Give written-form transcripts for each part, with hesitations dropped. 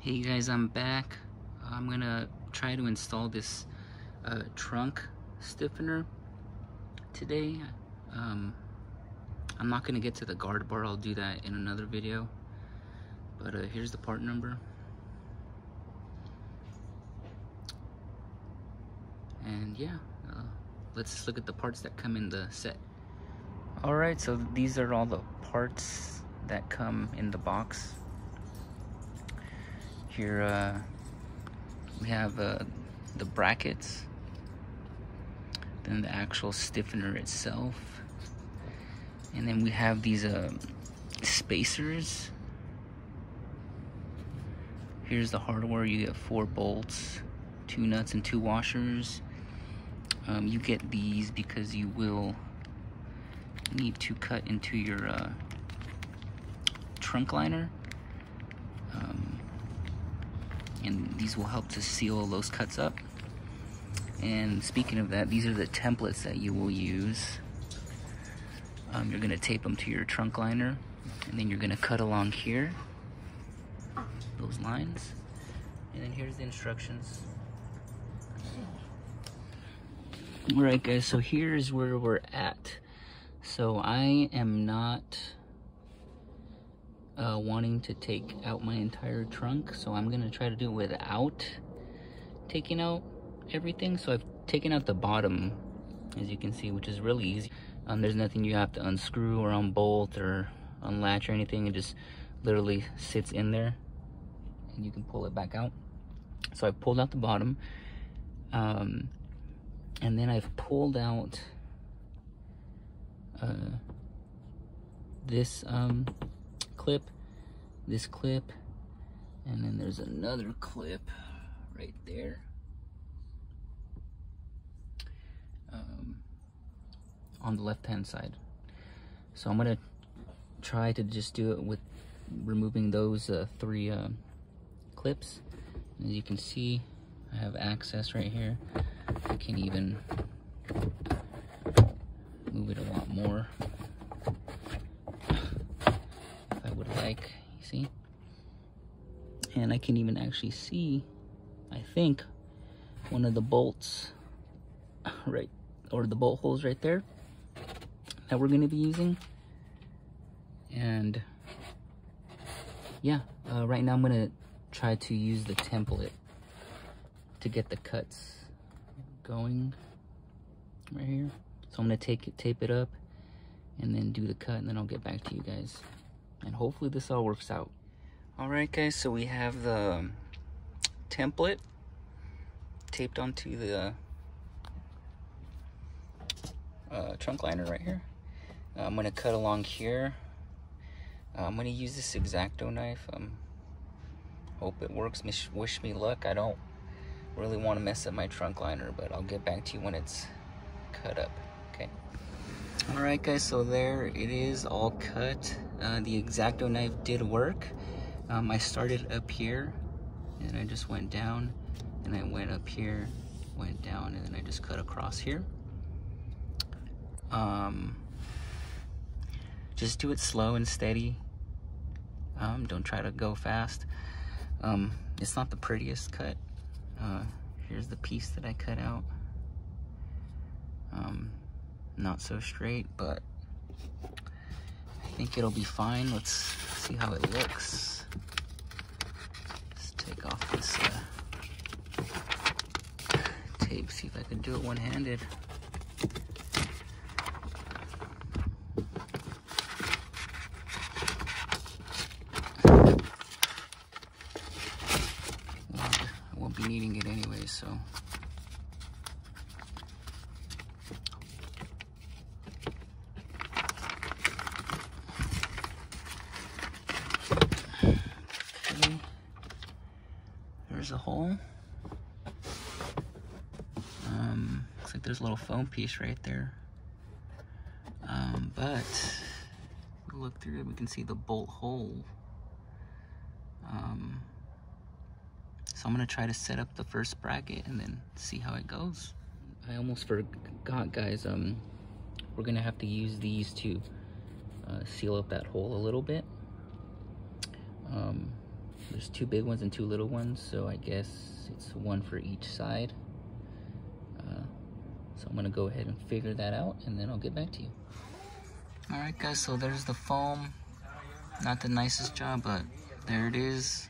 Hey guys, I'm back. I'm gonna try to install this trunk stiffener today. I'm not gonna get to the guard bar, I'll do that in another video. But here's the part number. And yeah, let's look at the parts that come in the set. Alright, so these are all the parts that come in the box. Here we have the brackets, then the actual stiffener itself, and then we have these spacers. Here's the hardware. You get 4 bolts, 2 nuts, and 2 washers. You get these because you will need to cut into your trunk liner. And these will help to seal those cuts up. And speaking of that, these are the templates that you will use. You're gonna tape them to your trunk liner, and then you're gonna cut along here, those lines. And then here's the instructions. All right guys, so here's where we're at. So I am not wanting to take out my entire trunk, so I'm gonna try to do it without taking out everything. So I've taken out the bottom, as you can see, which is really easy. There's nothing you have to unscrew or unbolt or unlatch or anything. It just literally sits in there and you can pull it back out. So I've pulled out the bottom, and then I've pulled out this clip, and then there's another clip right there, on the left hand side. So I'm gonna try to just do it with removing those 3 clips. As you can see, I have access right here. I can even move it a lot more if I would like, you see? And I can even actually see, I think, one of the bolts right, or the bolt holes right there that we're gonna be using. And yeah, right now I'm gonna try to use the template to get the cuts going right here. So I'm gonna tape it up and then do the cut, and then I'll get back to you guys. And hopefully this all works out. All right guys, so we have the template taped onto the trunk liner right here. I'm gonna cut along here. I'm gonna use this X-Acto knife. Hope it works. Wish me luck. I don't really want to mess up my trunk liner, but I'll get back to you when it's cut up. Okay. All right guys, so there it is, all cut. The X-Acto knife did work. I started up here and I just went down, and I went up here, went down, and then I just cut across here. Just do it slow and steady. Don't try to go fast. It's not the prettiest cut. Here's the piece that I cut out. Not so straight, but I think it'll be fine. Let's see how it looks. Let's take off this tape, see if I can do it one-handed. I won't be needing it anyway, so. There's a hole. Looks like there's a little foam piece right there. But if we look through it, we can see the bolt hole. So I'm gonna try to set up the first bracket and then see how it goes. I almost forgot, guys. We're gonna have to use these to seal up that hole a little bit. There's 2 big ones and 2 little ones, so I guess it's 1 for each side. So I'm gonna go ahead and figure that out, and then I'll get back to you. All right, guys, so there's the foam. Not the nicest job, but there it is.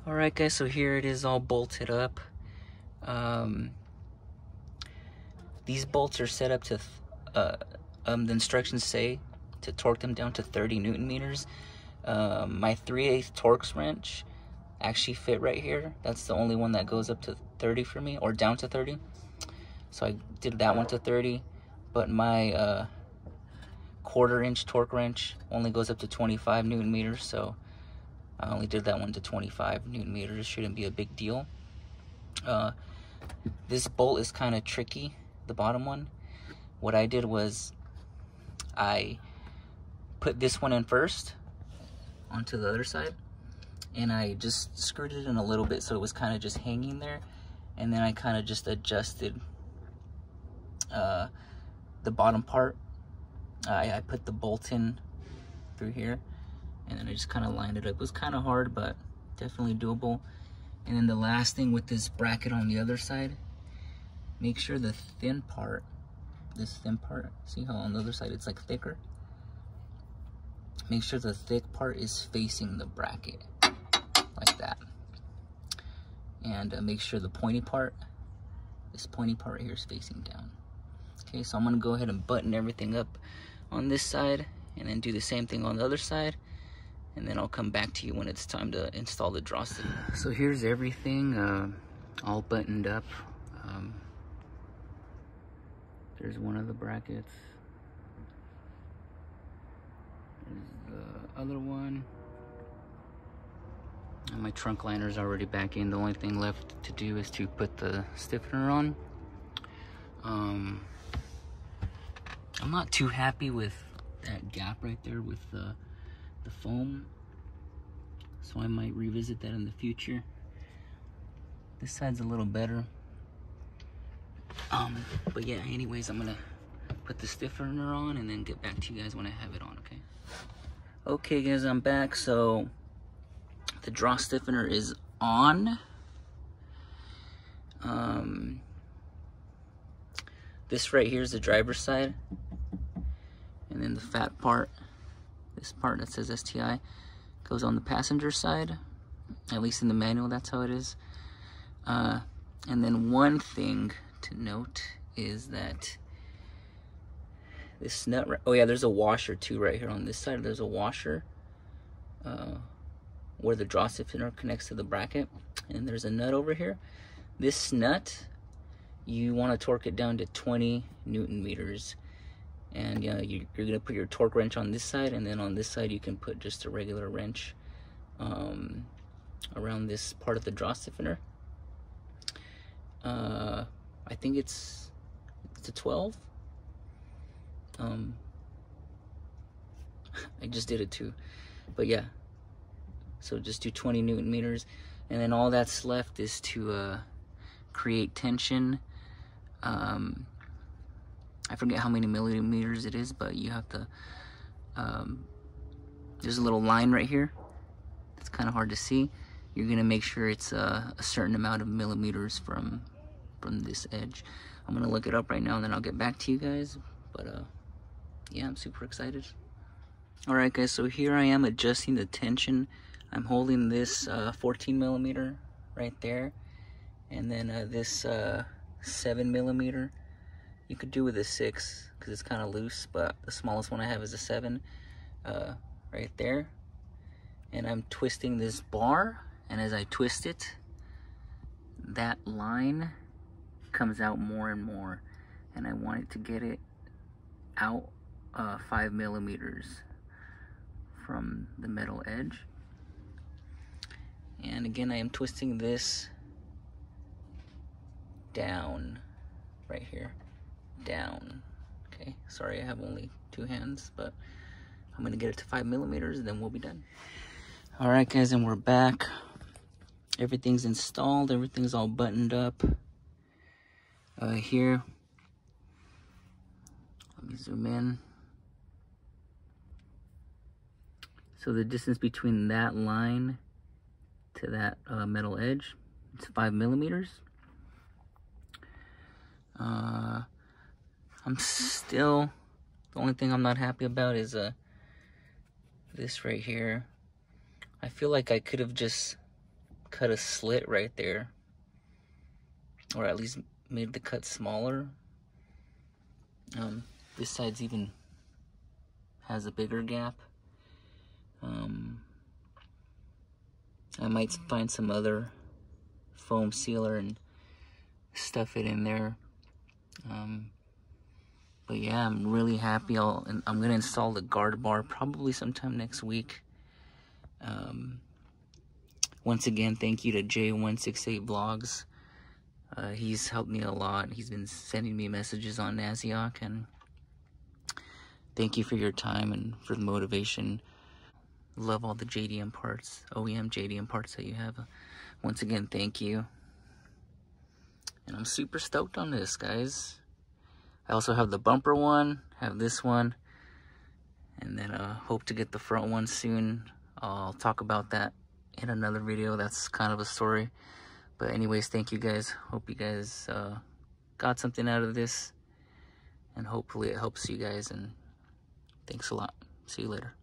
All right, guys, so here it is all bolted up. These bolts are set up to, the instructions say to torque them down to 30 Newton meters. My 3/8 Torx wrench actually fit right here. That's the only one that goes up to 30 for me, or down to 30. So I did that one to 30, but my 1/4-inch torque wrench only goes up to 25 Newton meters, so I only did that one to 25 Newton meters. Shouldn't be a big deal. This bolt is kind of tricky, the bottom one. What I did was I put this one in first onto the other side, and I just screwed it in a little bit so it was kind of just hanging there, and then I kind of just adjusted the bottom part. I put the bolt in through here, and then I just kind of lined it up. It was kind of hard, but definitely doable. And then the last thing with this bracket on the other side, make sure the thin part, this thin part, see how on the other side it's like thicker? Make sure the thick part is facing the bracket, like that. And make sure the pointy part, this pointy part right here, is facing down. Okay, so I'm gonna go ahead and button everything up on this side, and then do the same thing on the other side, and then I'll come back to you when it's time to install the draw stick. So here's everything all buttoned up. There's one of the brackets. There's the other one. And my trunk liner's already back in. The only thing left to do is to put the stiffener on. I'm not too happy with that gap right there with the foam, so I might revisit that in the future. This side's a little better. But yeah, anyways, I'm gonna put the stiffener on and then get back to you guys when I have it on, okay? Okay, guys, I'm back. So the draw stiffener is on. This right here is the driver's side, and then the fat part, this part that says STi, goes on the passenger side. At least in the manual, that's how it is. And then one thing to note is that this nut, oh yeah, there's a washer too right here on this side. There's a washer where the draw stiffener connects to the bracket, and there's a nut over here. This nut, you want to torque it down to 20 Newton meters, and you're going to put your torque wrench on this side, and then on this side you can put just a regular wrench around this part of the draw stiffener. I think it's a 12. I just did it too, but yeah, so just do 20 Newton meters, and then all that's left is to create tension. I forget how many millimeters it is, but you have to, there's a little line right here. It's kind of hard to see. You're gonna make sure it's a certain amount of millimeters from this edge. I'm gonna look it up right now, and then I'll get back to you guys. But yeah, I'm super excited. All right, guys, so here I am adjusting the tension. I'm holding this 14 millimeter right there, and then this 7 millimeter. You could do with a 6 because it's kind of loose, but the smallest one I have is a 7 right there. And I'm twisting this bar, and as I twist it, that line comes out more and more, and I want it to get it out 5 millimeters from the metal edge. And again, I am twisting this down right here, down. Okay, sorry I have only 2 hands, but I'm gonna get it to 5 millimeters and then we'll be done. All right, guys, and we're back. Everything's installed, everything's all buttoned up. Here, let me zoom in. So the distance between that line to that metal edge. It's 5 millimeters. I'm still, the only thing I'm not happy about is this right here. I feel like I could have just cut a slit right there, or at least made the cut smaller. This side's even has a bigger gap. I might find some other foam sealer and stuff it in there. But yeah, I'm really happy. I'm gonna install the guard bar probably sometime next week. Once again, thank you to J168 Vlogs. He's helped me a lot. He's been sending me messages on Naziok, and thank you for your time and for the motivation. Love all the JDM parts, OEM JDM parts that you have. Once again, thank you. And I'm super stoked on this, guys. I also have the bumper one, have this one, and then hope to get the front one soon. I'll talk about that in another video. That's kind of a story. But anyways, thank you guys. Hope you guys got something out of this, and hopefully it helps you guys, and thanks a lot. See you later.